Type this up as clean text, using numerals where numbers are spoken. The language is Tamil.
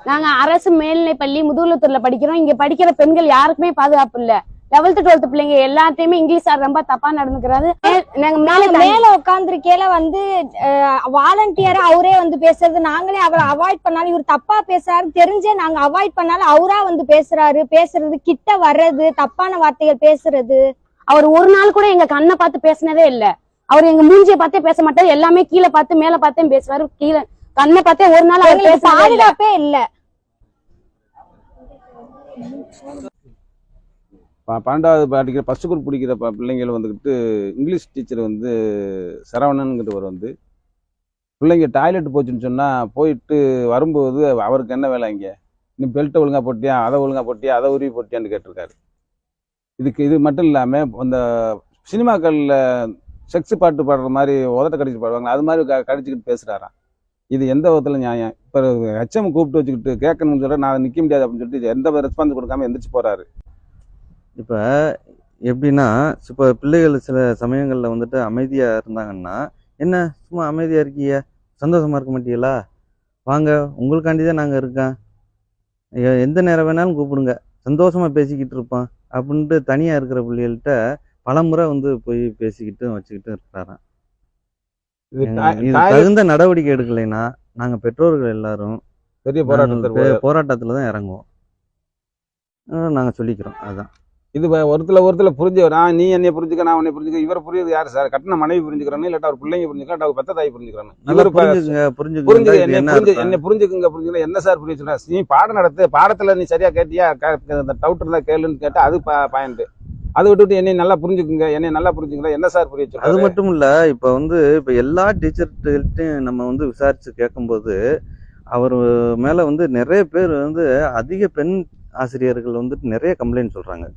நாங்க அரசு மேல்நிலை பள்ளி முதுகுளத்தூர்ல படிக்கிறோம். இங்க படிக்கிற பெண்கள் யாருக்குமே பாதுகாப்பு இல்ல. 11th 12th பிள்ளைங்க எல்லாத்தையுமே இங்கிலீஷ் சார் ரொம்ப தப்பா நடந்துக்கிறாரு. நாங்க மேல உட்காந்துருக்கையில வந்து வாலண்டியரா அவரே வந்து பேசுறது, நாங்களே அவரை அவாய்ட் பண்ணாலும் இவர் தப்பா பேசுறாரு தெரிஞ்சே நாங்க அவாய்ட் பண்ணாலும் அவரா வந்து பேசுறது, கிட்ட வர்றது, தப்பான வார்த்தைகள் பேசுறது. அவர் ஒரு நாள் கூட எங்க கண்ணை பார்த்து பேசினதே இல்ல. அவர் எங்க மூஞ்சிய பார்த்தே பேச மாட்டாரு. எல்லாமே கீழே பார்த்து மேல பார்த்தே பேசுவாரு. கீழே கண்ணை பார்த்தே ஒரு நாள் அவர் பாதுகாப்பே இல்ல. 12வது படிக்கிற ஃபர்ஸ்ட் குரூப் பிடிக்கிற பிள்ளைங்கள் வந்துக்கிட்டு இங்கிலீஷ் டீச்சர் வந்து சரவணன்கிட்டவர் வந்து பிள்ளைங்க டாய்லெட் போச்சுன்னு சொன்னால் போயிட்டு வரும்போது அவருக்கு என்ன வேலை இங்கே, நீ பெல்ட்டை ஒழுங்காக போட்டியா, அதை ஒழுங்காக போட்டியா, அதை உருவி போட்டியான்னு கேட்டிருக்காரு. இது மட்டும் இல்லாமல் அந்த சினிமாக்களில் செக்ஸ் பாட்டு பாடுற மாதிரி உதட்ட கடிச்சு பாடுவாங்க, அது மாதிரி கடிச்சிக்கிட்டு பேசுகிறாராம். இது எந்த விதத்தில் நியாயம்? இப்போ ஹெச்எம் கூப்பிட்டு வச்சுக்கிட்டு கேட்கணும்னு சொல்ல நான் நிற்க முடியாது அப்படின்னு சொல்லிட்டு எந்த ரெஸ்பான்ஸ் கொடுக்காம எந்திரிச்சு போகிறாரு. இப்போ எப்படின்னா, இப்போ பிள்ளைகள் சில சமயங்களில் வந்துட்டு அமைதியாக இருந்தாங்கன்னா, என்ன சும்மா அமைதியாக இருக்கீங்க, சந்தோஷமா இருக்க மாட்டீங்களா, வாங்க உங்களுக்காண்டி தான் நாங்கள் இருக்கோம், எந்த நேரம் வேணாலும் கூப்பிடுங்க, சந்தோஷமாக பேசிக்கிட்டு இருப்போம் அப்படின்ட்டு தனியாக இருக்கிற பிள்ளைகள்கிட்ட பலமுறை வந்து போய் பேசிக்கிட்டு வச்சுக்கிட்டு இருக்கிறாராம். இது தகுந்த நடவடிக்கை எடுக்கலைன்னா நாங்கள் பெற்றோர்கள் எல்லாரும் பெரிய போராட்டத்தில் தான் இறங்குவோம் நாங்கள் சொல்லிக்கிறோம். அதுதான் இது ஒருத்தர் புரிஞ்சு நீ என்னை புரிஞ்சுக்க, நான் உன்னை புரிஞ்சுக்க. இவரை புரியுது யாரு சார்? கட்டின மனைவி புரிஞ்சுக்கிறானு, இல்லாட்டா அவர் பிள்ளைங்க புரிஞ்சுக்கலாம், அவர் பெத்த தாய் புரிஞ்சுக்கிறானு. என்னை புரிஞ்சுக்குங்க என்ன சார் புரிய சொல்ற? நீ பாடம் நடத்து, பாடத்துல நீ சரியா கேட்டியா, டவுட் இருந்தா கேளுன்னு கேட்டா அது பாயிண்ட். அதை விட்டுவிட்டு என்னை நல்லா புரிஞ்சுக்குங்க, என்னை நல்லா புரிஞ்சுக்கலாம் என்ன சார் புரிய சொல்ற? அது மட்டும் இல்ல, இப்ப எல்லா டீச்சர்கிட்டையும் நம்ம வந்து விசாரிச்சு கேட்கும்போது அவர் மேல வந்து நிறைய பேர் வந்து அதிக பெண் ஆசிரியர்கள் வந்துட்டு நிறைய கம்ப்ளைண்ட் சொல்றாங்க.